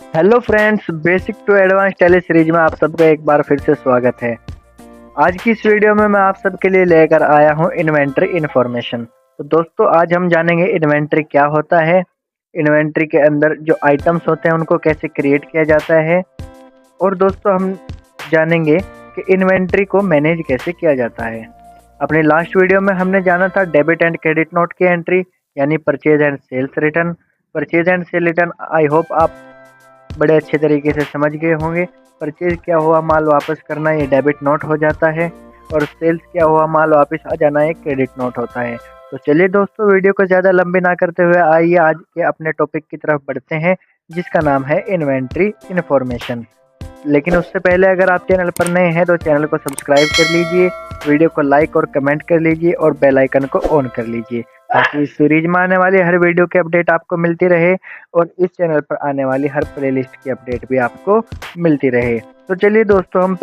Hello friends, basic to advance Tally series में आप सबका एक बार फिर से स्वागत है। आज की इस वीडियो में मैं आप सबके लिए लेकर आया हूं इन्वेंटरी इन्फॉर्मेशन। तो दोस्तों, आज हम जानेंगे इन्वेंटरी क्या होता है, इन्वेंटरी के अंदर जो आइटम्स होते हैं उनको कैसे क्रिएट किया जाता है, और दोस्तों हम जानेंगे कि इन्वेंटरी को मैनेज कैसे किया जाता है। अपने लास्ट वीडियो में हमने जाना था डेबिट एंड क्रेडिट नोट की एंट्री, यानी purchase and sales return. Purchase and sale return I hope आप बड़े अच्छे तरीके से समझ गए होंगे। परचेज क्या हुआ, माल वापस करना, ये डेबिट नोट हो जाता है, और सेल्स क्या हुआ, माल वापस आ जाना, ये क्रेडिट नोट होता है। तो चलिए दोस्तों, वीडियो को ज़्यादा लंबी ना करते हुए आइए आज के अपने टॉपिक की तरफ बढ़ते हैं, जिसका नाम है इन्वेंट्री इन्फॉर्मेशन। लेकिन उससे पहले अगर आप चैनल पर नए हैं तो चैनल को सब्सक्राइब कर लीजिए, वीडियो को लाइक और कमेंट कर लीजिए और बेल आइकन को ऑन कर लीजिए, ताकि इस सीरीज में आने वाली हर वीडियो की अपडेट आपको मिलती रहे और इस चैनल पर आने वाली हर प्लेलिस्ट की अपडेट भी आपको मिलती रहे। तो चलिए दोस्तों, हम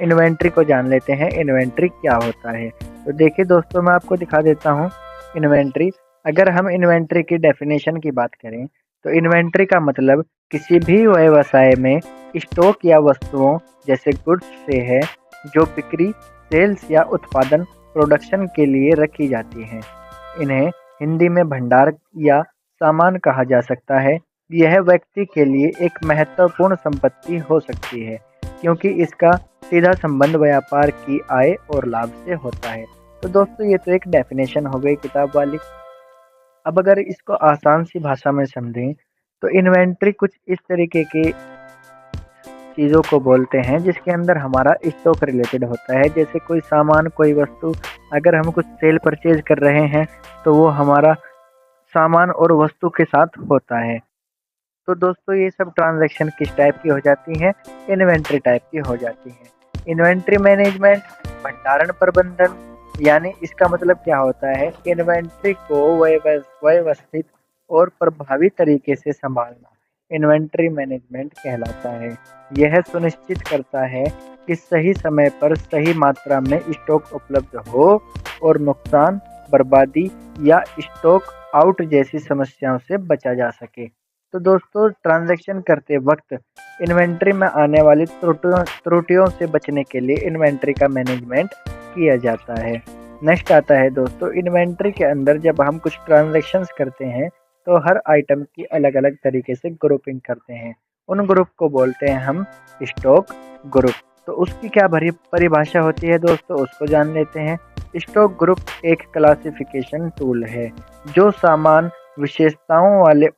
इन्वेंट्री को जान लेते हैं, इन्वेंट्री क्या होता है। तो देखिए दोस्तों, मैं आपको दिखा देता हूँ इन्वेंट्री। अगर हम इन्वेंट्री की डेफिनेशन की बात करें तो इन्वेंट्री का मतलब किसी भी व्यवसाय में स्टॉक या वस्तुओं जैसे गुड्स से है, जो बिक्री, सेल्स या उत्पादन, प्रोडक्शन के लिए रखी जाती हैं। इन्हें हिंदी में भंडार या सामान कहा जा सकता है। यह व्यक्ति के लिए एक महत्वपूर्ण संपत्ति हो सकती है, क्योंकि इसका सीधा संबंध व्यापार की आय और लाभ से होता है। तो दोस्तों, ये तो एक डेफिनेशन हो गई किताब वाली। अब अगर इसको आसान सी भाषा में समझें तो इन्वेंट्री कुछ इस तरीके की चीज़ों को बोलते हैं जिसके अंदर हमारा स्टॉक रिलेटेड होता है। जैसे कोई सामान, कोई वस्तु, अगर हम कुछ सेल परचेज कर रहे हैं तो वो हमारा सामान और वस्तु के साथ होता है। तो दोस्तों, ये सब ट्रांजैक्शन किस टाइप की हो जाती हैं? इन्वेंट्री टाइप की हो जाती हैं। इन्वेंट्री मैनेजमेंट, भंडारण प्रबंधन, यानी इसका मतलब क्या होता है? इन्वेंट्री को व्यवस्थित और प्रभावी तरीके से संभालना इन्वेंट्री मैनेजमेंट कहलाता है। यह सुनिश्चित करता है कि सही समय पर सही मात्रा में स्टॉक उपलब्ध हो और नुकसान, बर्बादी या स्टॉक आउट जैसी समस्याओं से बचा जा सके। तो दोस्तों, ट्रांजैक्शन करते वक्त इन्वेंट्री में आने वाली त्रुटियों से बचने के लिए इन्वेंट्री का मैनेजमेंट किया जाता है। नेक्स्ट आता है दोस्तों, इन्वेंट्री के अंदर जब हम कुछ ट्रांजैक्शंस करते हैं तो हर आइटम की अलग अलग तरीके से ग्रुपिंग करते हैं। उन ग्रुप को बोलते हैं हम स्टॉक ग्रुप। तो उसकी क्या परिभाषा होती है दोस्तों, उसको जान लेते हैं। स्टॉक ग्रुप एक क्लासिफिकेशन टूल है जो सामान विशेषताओं वाले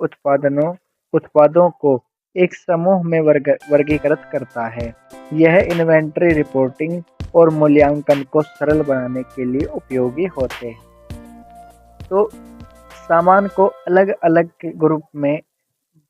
उत्पादों को एक समूह में वर्गीकृत करता है। यह इन्वेंट्री रिपोर्टिंग और मूल्यांकन को सरल बनाने के लिए उपयोगी होते हैं। तो सामान को अलग अलग ग्रुप में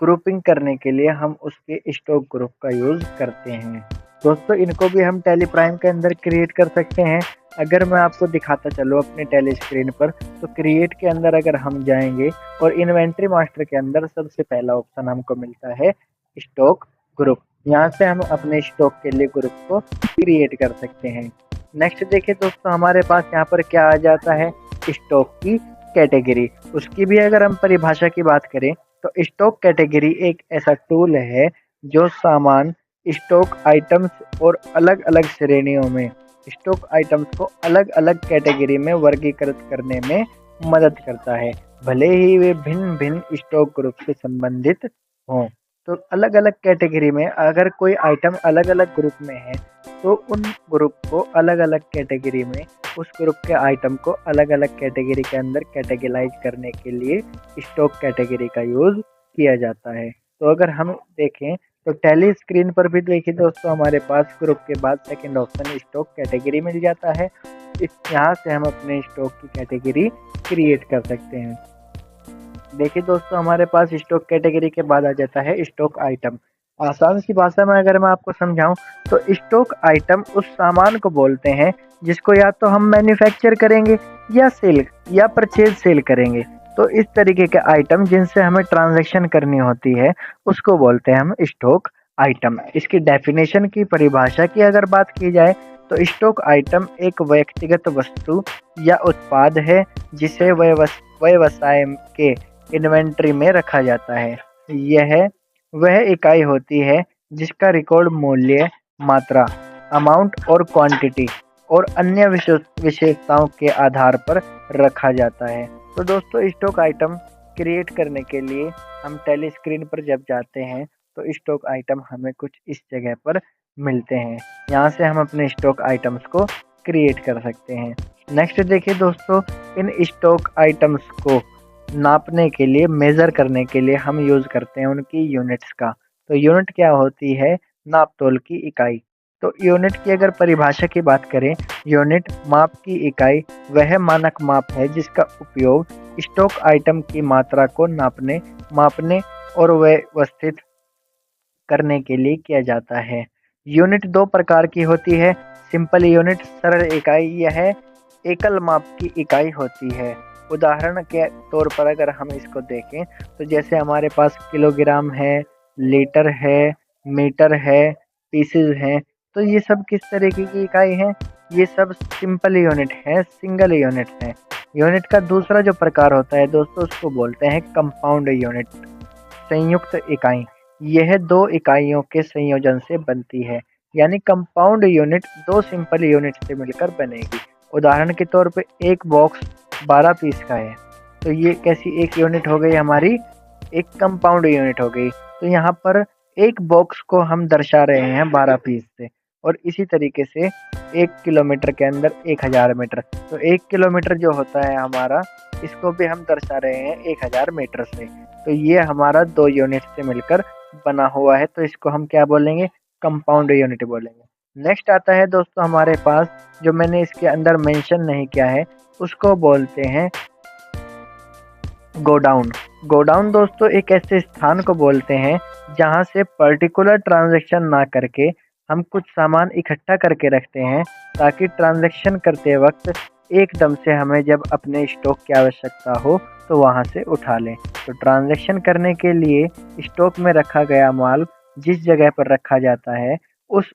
ग्रुपिंग करने के लिए हम उसके स्टॉक ग्रुप का यूज़ करते हैं। दोस्तों, इनको भी हम टैली प्राइम के अंदर क्रिएट कर सकते हैं। अगर मैं आपको दिखाता चलूँ अपने टैली स्क्रीन पर, तो क्रिएट के अंदर अगर हम जाएंगे और इन्वेंट्री मास्टर के अंदर सबसे पहला ऑप्शन हमको मिलता है स्टॉक ग्रुप। यहाँ से हम अपने स्टॉक के लिए ग्रुप को क्रिएट कर सकते हैं। नेक्स्ट देखिए दोस्तों, हमारे पास यहाँ पर क्या आ जाता है? स्टॉक की कैटेगरी। उसकी भी अगर हम परिभाषा की बात करें तो स्टॉक कैटेगरी एक ऐसा टूल है जो सामान, स्टॉक आइटम्स और अलग अलग श्रेणियों में स्टॉक आइटम्स को अलग अलग कैटेगरी में वर्गीकृत करने में मदद करता है, भले ही वे भिन्न भिन्न स्टॉक ग्रुप से संबंधित हों। तो अलग अलग कैटेगरी में अगर कोई आइटम अलग अलग ग्रुप में है तो उन ग्रुप को अलग अलग कैटेगरी में, उस ग्रुप के आइटम को अलग अलग कैटेगरी के अंदर कैटेगराइज करने के लिए स्टॉक कैटेगरी का यूज़ किया जाता है। तो अगर हम देखें तो टैली स्क्रीन पर भी देखिए दोस्तों, हमारे पास ग्रुप के बाद सेकंड ऑप्शन स्टॉक कैटेगरी मिल जाता है। यहाँ से हम अपने स्टॉक की कैटेगरी क्रिएट कर सकते हैं। देखिए दोस्तों, हमारे पास स्टॉक कैटेगरी के बाद आ जाता है स्टॉक आइटम। आसान सी भाषा में अगर मैं आपको समझाऊं तो स्टॉक आइटम उस सामान को बोलते हैं जिसको या तो हम मैन्युफैक्चर करेंगे या सेल या परचेज सेल करेंगे। तो इस तरीके के आइटम जिनसे हमें ट्रांजैक्शन करनी होती है उसको बोलते हैं हम स्टॉक आइटम। इसकी डेफिनेशन की परिभाषा की अगर बात की जाए तो स्टॉक आइटम एक व्यक्तिगत वस्तु या उत्पाद है जिसे व्यवसाय के इन्वेंट्री में रखा जाता है। यह वह इकाई होती है जिसका रिकॉर्ड मूल्य, मात्रा, अमाउंट और क्वांटिटी और अन्य विशेषताओं के आधार पर रखा जाता है। तो दोस्तों स्टॉक आइटम क्रिएट करने के लिए हम टैली स्क्रीन पर जब जाते हैं तो स्टॉक आइटम हमें कुछ इस जगह पर मिलते हैं। यहाँ से हम अपने स्टॉक आइटम्स को क्रिएट कर सकते हैं। नेक्स्ट देखिए दोस्तों, इन स्टॉक आइटम्स को नापने के लिए, मेज़र करने के लिए हम यूज़ करते हैं उनकी यूनिट्स का। तो यूनिट क्या होती है? नाप-तोल की इकाई। तो यूनिट की अगर परिभाषा की बात करें, यूनिट माप की इकाई वह मानक माप है जिसका उपयोग स्टॉक आइटम की मात्रा को नापने, मापने और व्यवस्थित करने के लिए किया जाता है। यूनिट 2 प्रकार की होती है। सिंपल यूनिट, सरल इकाई, यह एकल माप की इकाई होती है। उदाहरण के तौर पर अगर हम इसको देखें तो जैसे हमारे पास किलोग्राम है, लीटर है, मीटर है, पीसेज हैं, तो ये सब किस तरीके की इकाई हैं? ये सब सिंपल यूनिट हैं, सिंगल यूनिट हैं। यूनिट का दूसरा जो प्रकार होता है दोस्तों उसको बोलते हैं कंपाउंड यूनिट, संयुक्त इकाई। यह 2 इकाइयों के संयोजन से बनती है, यानी कंपाउंड यूनिट 2 सिंपल यूनिट से मिलकर बनेगी। उदाहरण के तौर पे एक बॉक्स 12 पीस का है, तो ये कैसी एक यूनिट हो गई हमारी? एक कंपाउंड यूनिट हो गई। तो यहाँ पर एक बॉक्स को हम दर्शा रहे हैं 12 पीस से, और इसी तरीके से 1 किलोमीटर के अंदर 1000 मीटर। तो 1 किलोमीटर जो होता है हमारा, इसको भी हम दर्शा रहे हैं 1000 मीटर से। तो ये हमारा 2 यूनिट से मिलकर बना हुआ है, तो इसको हम क्या बोलेंगे? कंपाउंड यूनिट बोलेंगे। नेक्स्ट आता है दोस्तों हमारे पास, जो मैंने इसके अंदर मेंशन नहीं किया है, उसको बोलते हैं गोडाउन। गोडाउन दोस्तों एक ऐसे स्थान को बोलते हैं जहां से पर्टिकुलर ट्रांजैक्शन ना करके हम कुछ सामान इकट्ठा करके रखते हैं, ताकि ट्रांजैक्शन करते वक्त एकदम से हमें जब अपने स्टॉक की आवश्यकता हो तो वहां से उठा लें। तो ट्रांजैक्शन करने के लिए स्टॉक में रखा गया माल जिस जगह पर रखा जाता है उस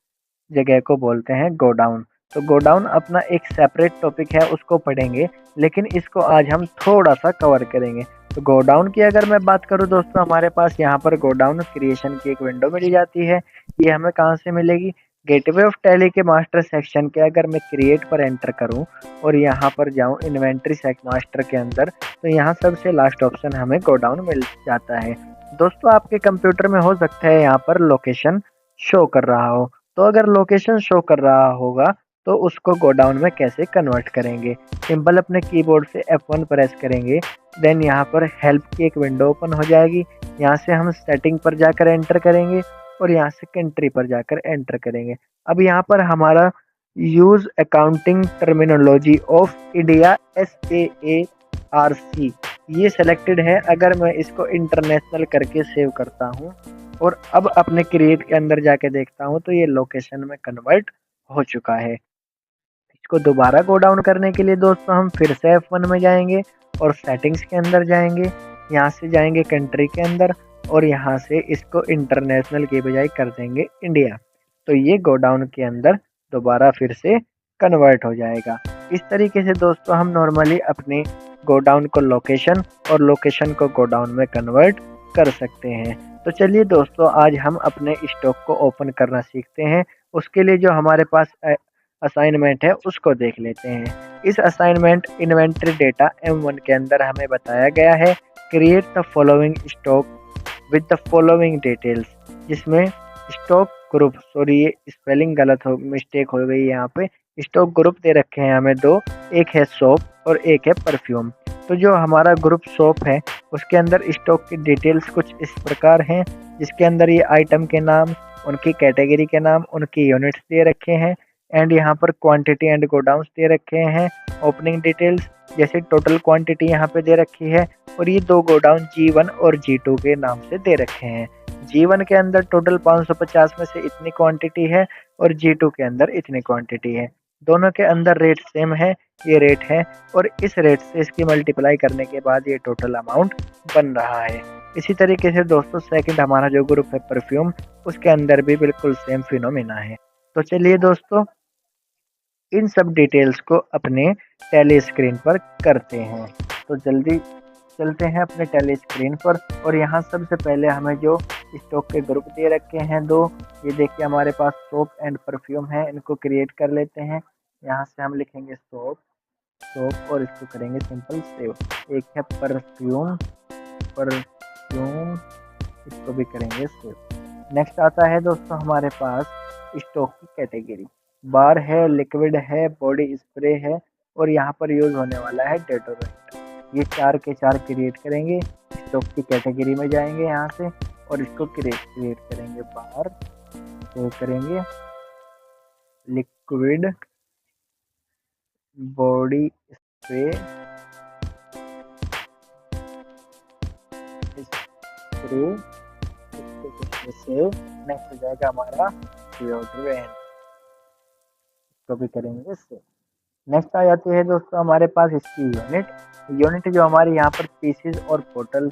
जगह को बोलते हैं गोडाउन। तो गोडाउन अपना एक सेपरेट टॉपिक है, उसको पढ़ेंगे, लेकिन इसको आज हम थोड़ा-सा कवर करेंगे। तो गोडाउन की अगर मैं बात करूँ दोस्तों, हमारे पास यहाँ पर गोडाउन क्रिएशन की एक विंडो मिल जाती है। ये हमें कहाँ से मिलेगी? गेटवे ऑफ टैली के मास्टर सेक्शन के अगर मैं क्रिएट पर एंटर करूँ और यहाँ पर जाऊँ इन्वेंटरी मास्टर के अंदर, तो यहाँ सबसे लास्ट ऑप्शन हमें गोडाउन मिल जाता है। दोस्तों आपके कंप्यूटर में हो सकता है यहाँ पर लोकेशन शो कर रहा हो, तो अगर लोकेशन शो कर रहा होगा तो उसको गोडाउन में कैसे कन्वर्ट करेंगे? सिंपल अपने कीबोर्ड से F1 प्रेस करेंगे, देन यहाँ पर हेल्प की एक विंडो ओपन हो जाएगी। यहाँ से हम सेटिंग पर जाकर एंटर करेंगे और यहाँ से कंट्री पर जाकर एंटर करेंगे। अब यहाँ पर हमारा use accounting terminology of India SAARC ये सेलेक्टेड है। अगर मैं इसको इंटरनेशनल करके सेव करता हूँ और अब अपने क्रिएट के अंदर जाके देखता हूँ, तो ये लोकेशन में कन्वर्ट हो चुका है। इसको दोबारा गो डाउन करने के लिए दोस्तों हम फिर से F1 में जाएंगे और सेटिंग्स के अंदर जाएंगे। यहाँ से जाएंगे कंट्री के अंदर और यहाँ से इसको इंटरनेशनल के बजाय कर देंगे इंडिया। तो ये गो डाउन के अंदर दोबारा फिर से कन्वर्ट हो जाएगा। इस तरीके से दोस्तों हम नॉर्मली अपने गो डाउन को लोकेशन और लोकेशन को गो डाउन में कन्वर्ट कर सकते हैं। तो चलिए दोस्तों आज हम अपने स्टॉक को ओपन करना सीखते हैं। उसके लिए जो हमारे पास असाइनमेंट है उसको देख लेते हैं। इस असाइनमेंट इन्वेंटरी डेटा M1 के अंदर हमें बताया गया है create the following stock with the following details, जिसमें स्टॉक ग्रुप, सॉरी ये स्पेलिंग गलत हो, मिस्टेक हो गई यहाँ पे। स्टॉक ग्रुप दे रखे हैं हमें 2, एक है सोप और एक है परफ्यूम। तो जो हमारा ग्रुप सोप है उसके अंदर स्टॉक की डिटेल्स कुछ इस प्रकार हैं, जिसके अंदर ये आइटम के नाम, उनकी कैटेगरी के नाम, उनकी यूनिट्स दे रखे हैं एंड यहाँ पर क्वांटिटी एंड गोडाउंस दे रखे हैं। ओपनिंग डिटेल्स जैसे टोटल क्वांटिटी यहाँ पे दे रखी है और ये 2 गोडाउन G1 और G2 के नाम से दे रखे हैं। G1 के अंदर टोटल 550 में से इतनी क्वांटिटी है और G2 के अंदर इतनी क्वांटिटी है। दोनों के अंदर रेट सेम है, ये रेट है और इस रेट से इसकी मल्टीप्लाई करने के बाद ये टोटल अमाउंट बन रहा है। इसी तरीके से दोस्तों सेकंड हमारा जो ग्रुप है परफ्यूम, उसके अंदर भी बिल्कुल सेम फिनोमिना है। तो चलिए दोस्तों इन सब डिटेल्स को अपने टैली स्क्रीन पर करते हैं। तो जल्दी चलते हैं अपने टैली स्क्रीन पर और यहाँ सबसे पहले हमें जो स्टॉक के ग्रुप दे रखे हैं दो। ये देखिए हमारे पास सोप एंड परफ्यूम है, इनको क्रिएट कर लेते हैं। यहाँ से हम लिखेंगे सोप और इसको करेंगे सिंपल सेव। एक है परफ्यूम, इसको भी करेंगे सेव। नेक्स्ट आता है दोस्तों हमारे पास स्टॉक की कैटेगरी। बार है, लिक्विड है, बॉडी स्प्रे है और यहाँ पर यूज होने वाला है डेटोरेंट। ये 4 के 4 क्रिएट करेंगे। स्टॉक की कैटेगरी में जाएंगे यहाँ से और इसको क्रिएट करेंगे। बार सेव करेंगे, liquid, body spray, save. Next हो जाएगा हमारा डिओड्रेंट, इसको भी करेंगे सेव। नेक्स्ट आ जाती है दोस्तों हमारे पास इसकी यूनिट जो हमारी यहाँ पर पीसीज और बोतल,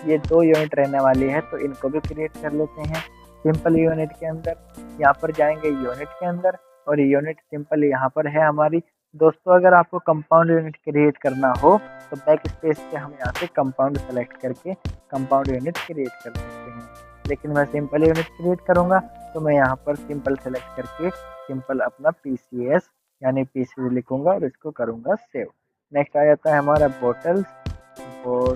ये 2 यूनिट रहने वाली है, तो इनको भी क्रिएट कर लेते हैं। सिंपल यूनिट के अंदर यहाँ पर जाएंगे, यूनिट के अंदर, और यूनिट सिंपल यहाँ पर है हमारी। दोस्तों अगर आपको कंपाउंड यूनिट क्रिएट करना हो तो बैक स्पेस से हम यहाँ से कंपाउंड सेलेक्ट करके कंपाउंड यूनिट क्रिएट कर सकते हैं, लेकिन मैं सिंपल यूनिट क्रिएट करूँगा तो मैं यहाँ पर सिंपल सेलेक्ट करके सिंपल अपना PCS यानी पीसीज लिखूंगा और इसको करूंगा सेव। नेक्स्ट आ जाता है हमारा बोतल को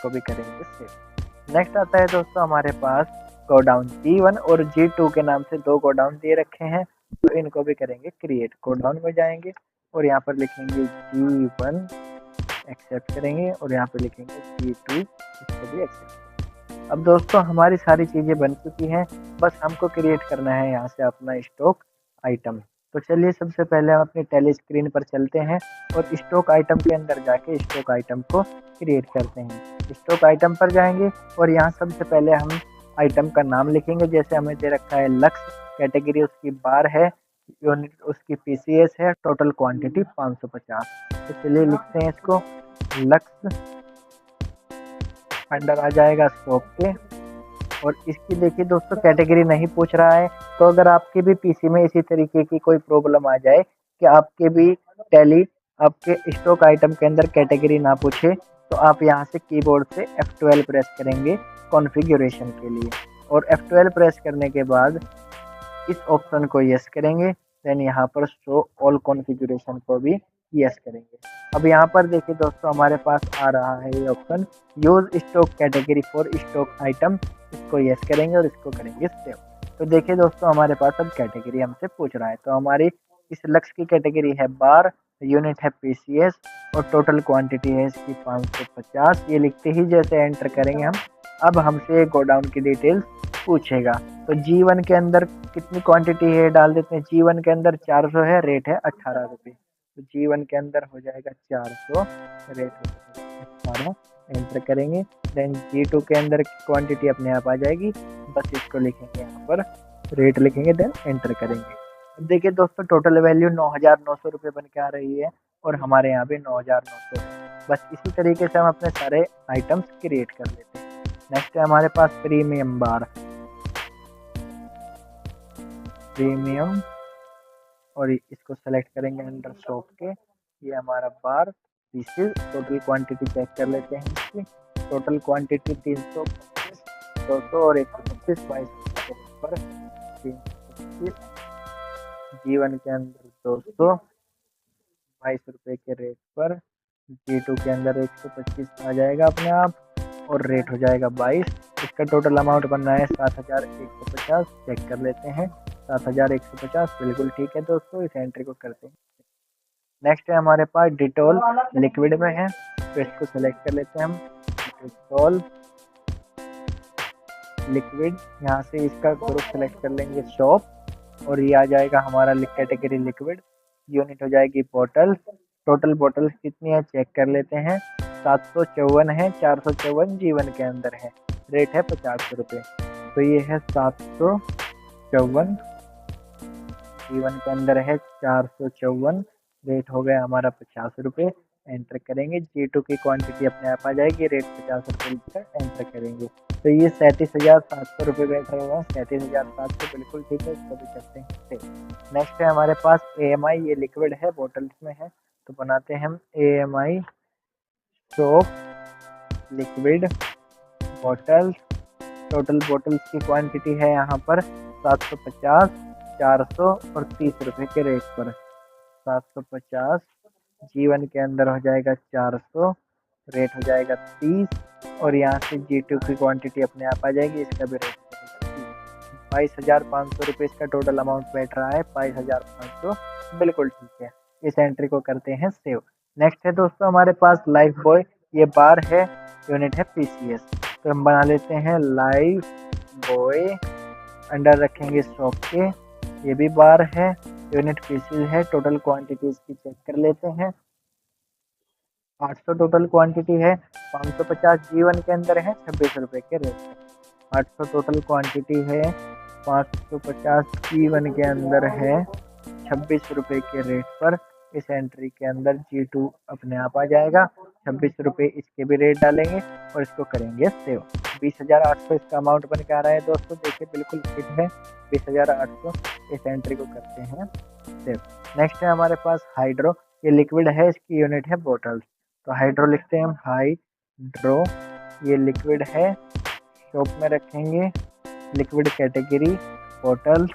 भी करेंगे सेव। नेक्स्ट आता है दोस्तों हमारे पास गोडाउन G1 और G2 के नाम से 2 गोडाउन दे रखे हैं, तो इनको भी करेंगे क्रिएट। गोडाउन में जाएंगे और यहाँ पर लिखेंगे G1, एक्सेप्ट करेंगे और यहाँ पर लिखेंगे G2, इसको भी एक्सेप्ट। अब दोस्तों हमारी सारी चीज़ें बन चुकी हैं, बस हमको क्रिएट करना है यहाँ से अपना स्टॉक आइटम। तो चलिए सबसे पहले हम अपनी टैली स्क्रीन पर चलते हैं और स्टॉक आइटम के अंदर जाके स्टॉक आइटम को क्रिएट करते हैं। स्टॉक आइटम पर जाएंगे और यहाँ सबसे पहले हम आइटम का नाम लिखेंगे। जैसे हमें दे रखा है लक्स, कैटेगरी उसकी बार है, यूनिट उसकी PCS है, टोटल क्वांटिटी 550। तो चलिए लिखते हैं इसको लक्स, अंडर आ जाएगा शॉप के। और इसकी देखिए दोस्तों कैटेगरी नहीं पूछ रहा है, तो अगर आपके भी पीसी में इसी तरीके की कोई प्रॉब्लम आ जाए कि आपके भी टैली आपके स्टॉक आइटम के अंदर कैटेगरी ना पूछे, तो आप यहाँ से कीबोर्ड से F12 प्रेस करेंगे कॉन्फ़िगरेशन के लिए, और F12 प्रेस करने के बाद इस ऑप्शन को यस करेंगे। देन यहाँ पर शो ऑल कॉन्फ़िगरेशन को भी यस करेंगे। अब यहाँ पर देखिए दोस्तों हमारे पास आ रहा है ये option use stock category for stock item, इसको यस करेंगे और इसको करेंगे सेव। तो देखिए दोस्तों हमारे पास अब कैटेगरी हमसे पूछ रहा है, तो हमारी इस लक्ष्य की कैटेगरी है बार, यूनिट है PCS और टोटल क्वांटिटी है इसकी 550। ये लिखते ही जैसे एंटर करेंगे हम, अब हमसे गोडाउन की डिटेल्स पूछेगा। तो G1 के अंदर कितनी क्वांटिटी है डाल देते हैं। G1 के अंदर 400 है, रेट है 18 रुपये। तो G1 के अंदर हो जाएगा 400, रेट हो 18, एंटर करेंगे। देन G2 के अंदर क्वांटिटी अपने आप आ जाएगी, बस इसको लिखेंगे यहाँ पर, रेट लिखेंगे, देन एंटर करेंगे। अब देखिए दोस्तों टोटल वैल्यू 9,900 रुपये बन के आ रही है और हमारे यहाँ पे 9,900 है। बस इसी तरीके से हम अपने सारे आइटम्स क्रिएट कर लेते हैं। नेक्स्ट है हमारे पास प्रीमियम बार, प्रीमियम, और इसको सेलेक्ट करेंगे अंडर शॉप के। ये हमारा बार पीसेस, टोटल क्वांटिटी चेक कर लेते हैं इसकी। टोटल क्वांटिटी 325, 200 और 125, 22 पर 325। G1 के अंदर 200, 22 रुपये के रेट पर। G2 के अंदर 125 आ जाएगा अपने आप और रेट हो जाएगा 22। इसका टोटल अमाउंट बनना है 7,150, चेक कर लेते हैं 7,150, बिल्कुल ठीक है दोस्तों, इस एंट्री को करते हैं। नेक्स्ट है हमारे पास डिटॉल, लिक्विड में है, तो इसको सेलेक्ट कर लेते हैं हम, डिटॉल लिक्विड। यहाँ से इसका ग्रुप सेलेक्ट कर लेंगे शॉप, और ये आ जाएगा हमारा कैटेगरी लिक्विड। यूनिट हो जाएगी बॉटल, टोटल बॉटल कितनी है चेक कर लेते हैं, 754 है, 454 G1 के अंदर है, रेट है 50 रुपये। तो ये है 754, G1 के अंदर है 454, रेट हो गया हमारा 50 रुपये, एंटर करेंगे। G2 की क्वांटिटी अपने आप आ जाएगी, रेट 50 रुपये लीटर, एंटर करेंगे। तो ये 37,700 रुपये बैठ रहा है, 37,700, बिल्कुल ठीक है, इसको भी करते हैं। नेक्स्ट है हमारे पास AMI, ये लिक्विड है, बॉटल्स में है, तो बनाते हैं हम AMI soap liquid bottles. Total bottles की क्वांटिटी है यहाँ पर 750, 400 और 30 रुपये के रेट पर। 750 G1 के अंदर हो जाएगा 400, रेट हो जाएगा 30 और यहाँ से G2 की क्वांटिटी अपने आप आ जाएगी, इसका भी रेट 22,500 रुपये इसका टोटल अमाउंट बैठ रहा है। 22,500 बिल्कुल ठीक है। इस एंट्री को करते हैं सेव। नेक्स्ट है दोस्तों हमारे पास लाइफ बॉय, ये बार है, यूनिट है PCS। तो हम बना लेते हैं लाइफ बॉय, अंडर रखेंगे शॉप के, ये भी बार है, यूनिट PCS है। टोटल क्वांटिटी इसकी चेक कर लेते हैं। 800 टोटल क्वांटिटी है, 550 G1 के अंदर है, 26 रुपये के रेट। 800 टोटल क्वांटिटी है, 550 G1 के अंदर है, 26 रुपये के रेट पर। इस एंट्री के अंदर G2 अपने आप आ जाएगा। 26 रुपये इसके भी रेट डालेंगे और इसको करेंगे सेव। 20,800 इसका अमाउंट बन के आ रहा है दोस्तों, देखिए बिल्कुल फिट है। 20,800 इस एंट्री को करते हैं सेव। नेक्स्ट है हमारे पास हाइड्रो, ये लिक्विड है, इसकी यूनिट है बॉटल्स। तो हाइड्रो लिखते हैं हम, हाइड्रो, ये लिक्विड है, शॉप में रखेंगे, लिक्विड कैटेगरी बॉटल्स।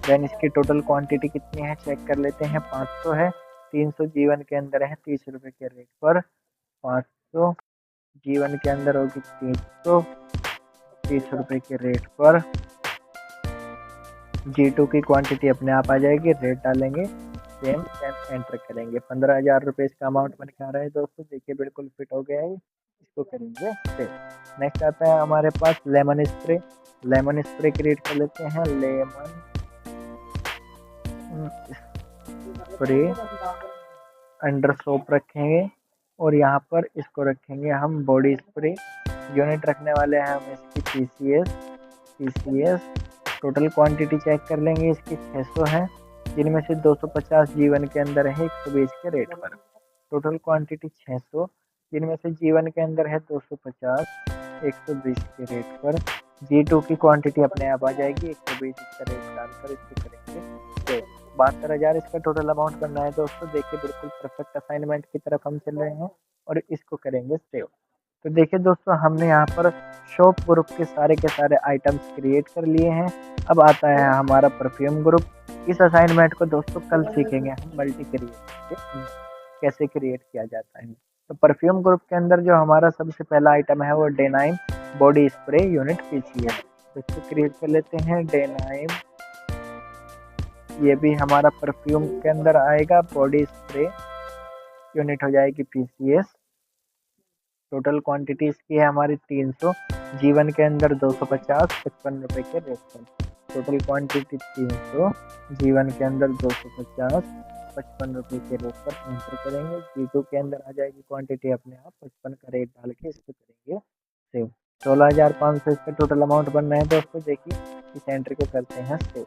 देन इसकी टोटल क्वांटिटी कितनी है चेक कर लेते हैं। 500 है, 300 G1 के अंदर है, 30 रुपये के रेट पर। 500 G1 के अंदर होगी 30 रुपये के रेट पर। G2 की क्वांटिटी अपने आप आ जाएगी, रेट डालेंगे, सेम एंटर करेंगे। 15,000 रुपये इसका अमाउंट बन के आ रहा है दोस्तों, देखिए बिल्कुल फिट हो गया है। इसको करेंगे सेव। नेक्स्ट आता है हमारे पास लेमन स्प्रे। लेमन स्प्रे की रेट कर लेते हैं, लेमन स्प्रे अंडर सोप रखेंगे और यहाँ पर इसको रखेंगे हम बॉडी स्प्रे। यूनिट रखने वाले हैं हम इसकी PCS। टोटल क्वांटिटी चेक कर लेंगे, इसकी 600 है, जिनमें से 250 G1 के अंदर है, 120 के रेट पर। टोटल क्वांटिटी 600, जिनमें से G1 के अंदर है 250, 120 के रेट पर। G2 की क्वांटिटी अपने आप आ जाएगी, 120 इसका रेट डालकर इसको करेंगे तो 72,000 इसका टोटल अमाउंट बनना है दोस्तों। देखिए बिल्कुल परफेक्ट असाइनमेंट की तरफ हम चल रहे हैं और इसको करेंगे सेव। तो देखिए दोस्तों हमने यहाँ पर शॉप ग्रुप के सारे आइटम्स क्रिएट कर लिए हैं। अब आता है हमारा परफ्यूम ग्रुप। इस असाइनमेंट को दोस्तों कल सीखेंगे हम मल्टी क्रिएट कैसे क्रिएट किया जाता है। तो परफ्यूम ग्रुप के अंदर जो हमारा सबसे पहला आइटम है वो डेनाइम बॉडी स्प्रे यूनिट PCS। तो इसको क्रिएट कर लेते हैं, डेनाइम, ये भी हमारा परफ्यूम के अंदर आएगा, बॉडी स्प्रे यूनिट हो जाएगी PCS। टोटल क्वांटिटी इसकी है हमारी 300, G1 के अंदर 250, 55 रुपये के रेट पर। टोटल क्वांटिटी 300, G1 के अंदर 250, 55 रुपये के रेट पर एंटर करेंगे। G2 के अंदर आ जाएगी क्वांटिटी अपने आप, 55 का रेट डाल के इसको करेंगे सेव। 16,500 इसका टोटल अमाउंट बनना है दोस्तों, देखिए इस एंट्री को करते हैं सेव।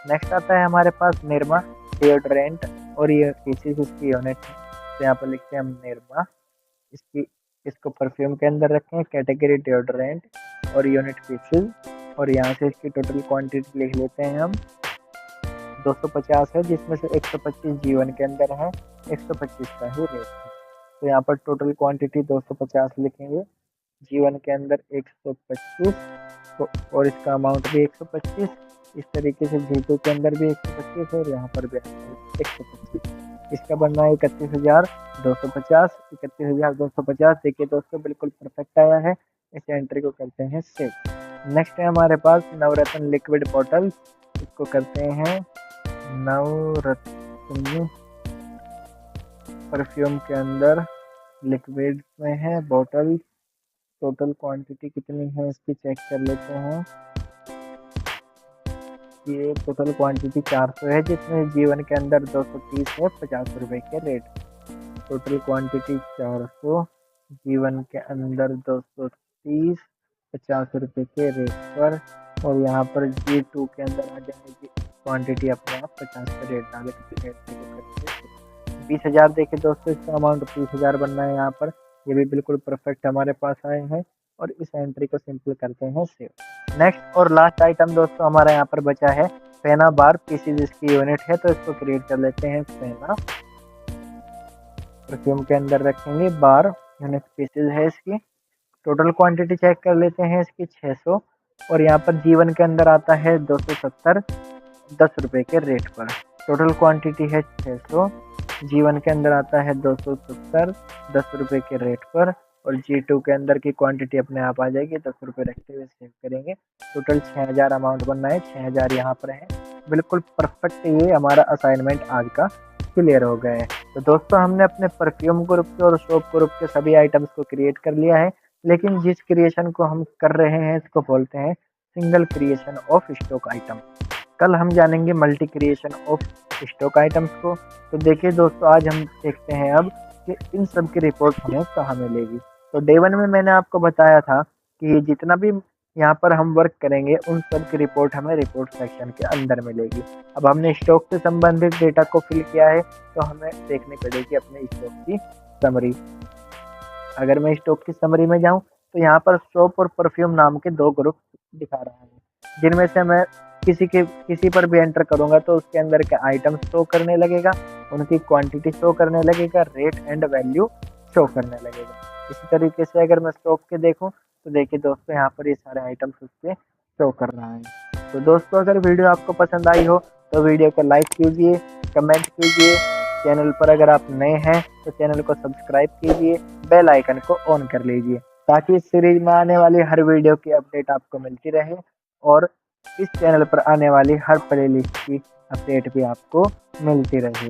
नेक्स्ट आता है हमारे पास निरमा डिओड्रेंट और ये PCS इसकी यूनिट है। तो यहाँ पर लिखते हैं हम निरमा, इसको परफ्यूम के अंदर रखें, कैटेगरी डिओड्रेंट और यूनिट PCS। और यहाँ से इसकी टोटल क्वांटिटी लिख लेते हैं हम, 250 है, जिसमें से 125 G1 के अंदर है, 125 का ही रेट है। तो यहाँ पर टोटल क्वांटिटी 250 लिखेंगे, G1 के अंदर 125 तो और इसका अमाउंट भी 125। इस तरीके से G2 के अंदर भी 125 और यहाँ पर भी 125। इसका बनना है 31,250, 31,250। देखिए दोस्तों बिल्कुल परफेक्ट आया है। इस एंट्री को करते हैं सेव। नेक्स्ट है हमारे पास नवरत्न लिक्विड बॉटल, इसको करते हैं नवरत्न परफ्यूम के अंदर लिक्विड में है बॉटल। टोटल क्वांटिटी कितनी है इसकी चेक कर लेते हैं। ये टोटल क्वांटिटी 400 है, जिसमें G1 के अंदर 230 है, 50 रुपये के रेट। टोटल क्वांटिटी 400, G1 के अंदर 230, 50 रुपये के रेट पर। और यहाँ पर G2 के अंदर आ जाएगी क्वांटिटी अपने आप, 50 का रेट डाल के 20,000। देखिए दोस्तों इसका अमाउंट 20,000 बनना है यहाँ पर। ये भी बिल्कुल परफेक्ट हमारे पास आए हैं और इस एंट्री को सिंपल करते हैं सेव। नेक्स्ट और लास्ट आइटम दोस्तों हमारा यहाँ पर बचा है फेना बार PCS इसकी यूनिट है। तो इसको क्रिएट कर लेते हैं, फेना परफ्यूम के अंदर रखेंगे, बार यूनिट PCS है इसकी। टोटल क्वांटिटी चेक कर लेते हैं इसकी 600, और यहाँ पर जीवन के अंदर आता है 270 ₹10 के रेट पर। टोटल क्वांटिटी है 600, जीवन के अंदर आता है 270 ₹10 के रेट पर, और G2 के अंदर की क्वांटिटी अपने आप आ जाएगी। ₹10 रखते हुए सेव करेंगे। टोटल 6000 अमाउंट बनना है, 6000 यहाँ पर है। बिल्कुल परफेक्ट ये हमारा असाइनमेंट आज का क्लियर हो गया है। तो दोस्तों हमने अपने परफ्यूम ग्रुप के और शॉप ग्रुप के सभी आइटम्स को क्रिएट कर लिया है, लेकिन जिस क्रिएशन को हम कर रहे हैं इसको बोलते हैं single creation of stock item. कल हम जानेंगे multi creation of stock items को। तो देखिए दोस्तों, आज हम देखते हैं अब कि इन सब की रिपोर्ट हमें कहाँ मिलेगी। तो डे 1 में मैंने आपको बताया था कि जितना भी यहाँ पर हम वर्क करेंगे उन सब की रिपोर्ट हमें रिपोर्ट सेक्शन के अंदर मिलेगी। अब हमने स्टॉक से संबंधित डेटा को फिल किया है, तो हमें देखनी पड़ेगी अपने स्टॉक की समरी। अगर मैं स्टॉक की समरी में जाऊं तो यहाँ पर सोप और परफ्यूम नाम के 2 ग्रुप दिखा रहा है, जिनमें से मैं किसी पर भी एंटर करूंगा तो उसके अंदर के आइटम शो करने लगेगा, उनकी क्वांटिटी शो करने लगेगा, रेट एंड वैल्यू शो करने लगेगा। इसी तरीके से अगर मैं स्टॉक के देखूं तो देखिए दोस्तों, यहाँ पर ये सारे आइटम्स उस पर शो कर रहा है। तो दोस्तों, अगर वीडियो आपको पसंद आई हो तो वीडियो को लाइक कीजिए, कमेंट कीजिए। चैनल पर अगर आप नए हैं तो चैनल को सब्सक्राइब कीजिए, बेल आइकन को ऑन कर लीजिए, ताकि इस सीरीज में आने वाली हर वीडियो की अपडेट आपको मिलती रहे, और इस चैनल पर आने वाली हर प्लेलिस्ट की अपडेट भी आपको मिलती रहे।